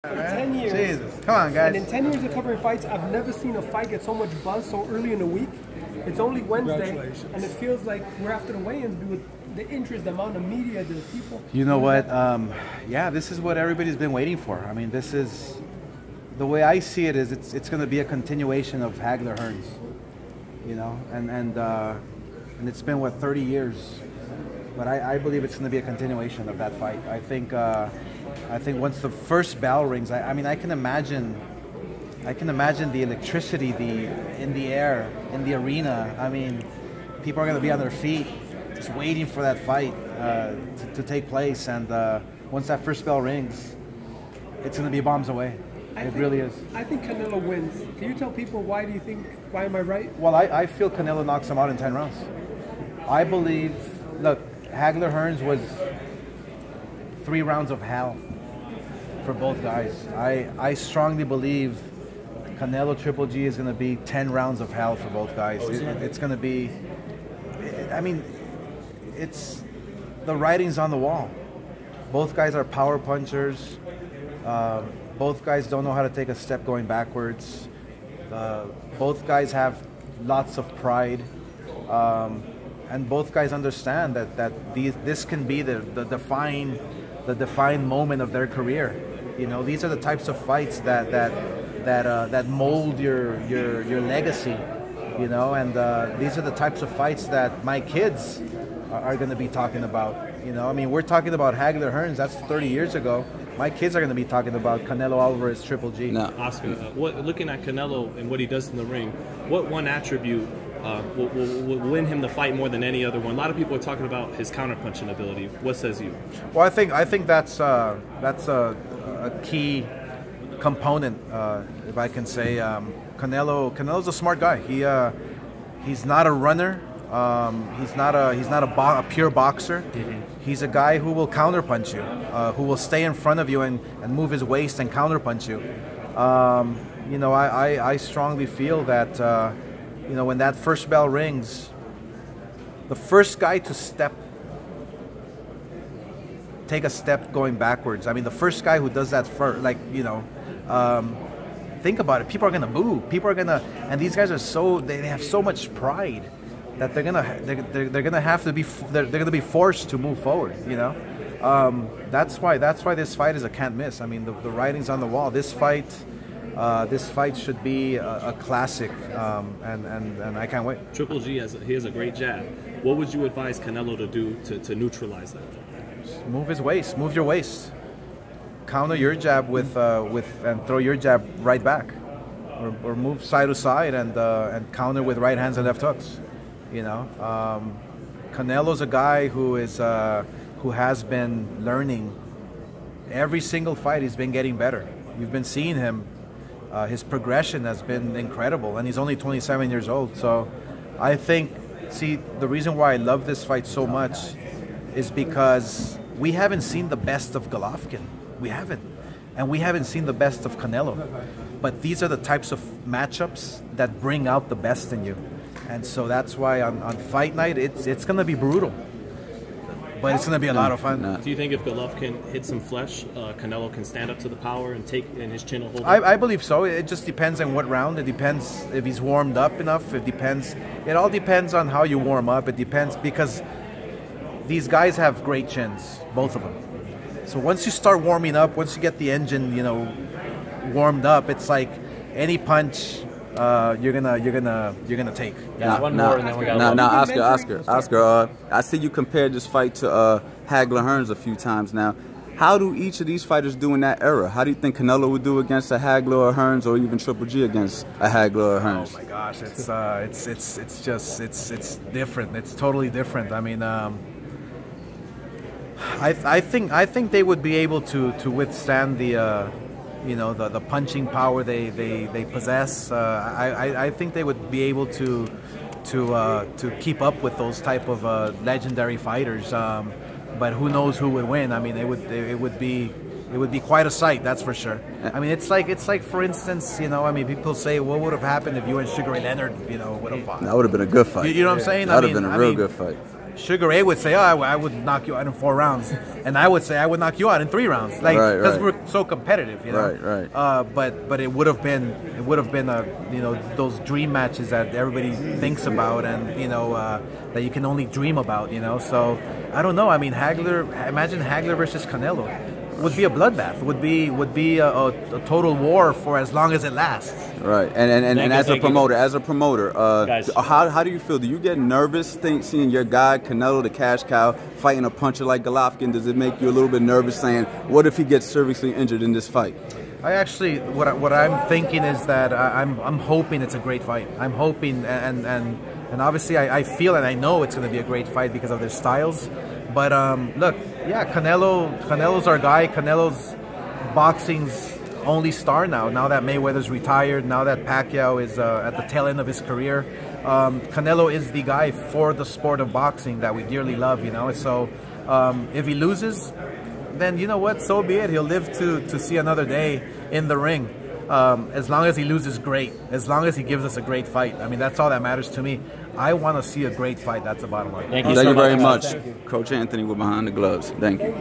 For 10 years. Jesus. Come on, guys. And in 10 years of covering fights, I've never seen a fight get so much buzz so early in the week. It's only Wednesday, and it feels like we're after the weigh-ins with the interest, the amount of media, the people. You know what? Yeah, this is what everybody's been waiting for. I mean, this is the way I see it. Is it's going to be a continuation of Hagler Hearns, you know, and it's been what 30 years, but I believe it's going to be a continuation of that fight. I think once the first bell rings, I mean, I can imagine the electricity, in the air, in the arena. I mean, people are going to be on their feet, just waiting for that fight to take place. And once that first bell rings, it's going to be bombs away. It really is. I think Canelo wins. Can you tell people why do you think? Why am I right? Well, I feel Canelo knocks him out in 10 rounds. I believe. Look, Hagler Hearns was 3 rounds of hell for both guys. I strongly believe Canelo Triple G is going to be 10 rounds of hell for both guys. It's going to be, I mean, it's the writing's on the wall. Both guys are power punchers. Both guys don't know how to take a step going backwards. Both guys have lots of pride. And both guys understand that this can be the defined moment of their career. You know, these are the types of fights that mold your legacy. You know, and these are the types of fights that my kids are going to be talking about. You know, I mean, we're talking about Hagler Hearns. That's 30 years ago. My kids are going to be talking about Canelo Alvarez Triple G. Now, Oscar, looking at Canelo and what he does in the ring, what one attribute will win him the fight more than any other one? A lot of people are talking about his counterpunching ability. What says you? Well, I think that's a key component, if I can say. Canelo's a smart guy. He's not a runner. He's not a pure boxer. Mm-hmm. He's a guy who will counterpunch you, who will stay in front of you and move his waist and counterpunch you. You know, I strongly feel that you know, when that first bell rings, the first guy to take a step going backwards. I mean, the first guy who does that first, like, you know, think about it. People are gonna boo. People are gonna, and these guys are they have so much pride that they're gonna be forced to move forward. You know, that's why this fight is a can't miss. I mean, the writing's on the wall. This fight should be a classic, and I can't wait. Triple G has a great jab. What would you advise Canelo to do to neutralize that? Just move his waist. Move your waist. Counter your jab with and throw your jab right back, or move side to side and counter with right hands and left hooks. You know, Canelo's a guy who has been learning. Every single fight he's been getting better. You've been seeing him. His progression has been incredible, and he's only 27 years old. So I think, see, the reason why I love this fight so much is because we haven't seen the best of Golovkin. We haven't. And we haven't seen the best of Canelo. But these are the types of matchups that bring out the best in you. And so that's why on fight night, it's going to be brutal. But it's going to be a lot of fun. Do you think if Golovkin hits some flesh, Canelo can stand up to the power and his chin will hold up? I believe so. It just depends on what round. It depends if he's warmed up enough. It all depends on how you warm up. It depends because these guys have great chins, both of them. So once you start warming up, once you get the engine, you know, warmed up, it's like any punch you're gonna take. Yeah, one more, and then we got Oscar. I see you compared this fight to Hagler Hearns a few times now. How do each of these fighters do in that era? How do you think Canelo would do against a Hagler or Hearns, or even Triple G against a Hagler or Hearns? Oh my gosh, it's different. It's totally different. I mean, I think they would be able to withstand the you know, the punching power they possess. I think they would be able to keep up with those type of legendary fighters. But who knows who would win? I mean, it would be quite a sight, that's for sure. I mean, it's like for instance, you know, I mean, people say, what would have happened if you and Sugar Ray Leonard, you know, would have fought? That would have been a good fight. You know what I'm saying? That would have been a real good fight. Sugar Ray would say, "Oh, I would knock you out in 4 rounds," and I would say, "I would knock you out in 3 rounds," like because we're so competitive, you know. Right. But it would have been you know, those dream matches that everybody thinks about, and you know that you can only dream about, you know. So I don't know. I mean, imagine Hagler versus Canelo. Would be a bloodbath. Would be a total war for as long as it lasts. Right. And as a promoter, how do you feel? Do you get nervous seeing your guy Canelo, the cash cow, fighting a puncher like Golovkin? Does it make you a little bit nervous saying, what if he gets seriously injured in this fight? I actually, what I'm thinking is that I'm hoping it's a great fight. I'm hoping, and obviously I feel and I know it's going to be a great fight because of their styles. But look, yeah, Canelo's our guy. Canelo's boxing's only star now. Now that Mayweather's retired, now that Pacquiao is at the tail end of his career, Canelo is the guy for the sport of boxing that we dearly love, you know. So if he loses, then you know what, so be it. He'll live to see another day in the ring. As long as he loses, great. As long as he gives us a great fight. I mean, that's all that matters to me. I want to see a great fight. That's the bottom line. Thank you very much. Coach Anthony with Behind the Gloves. Thank you.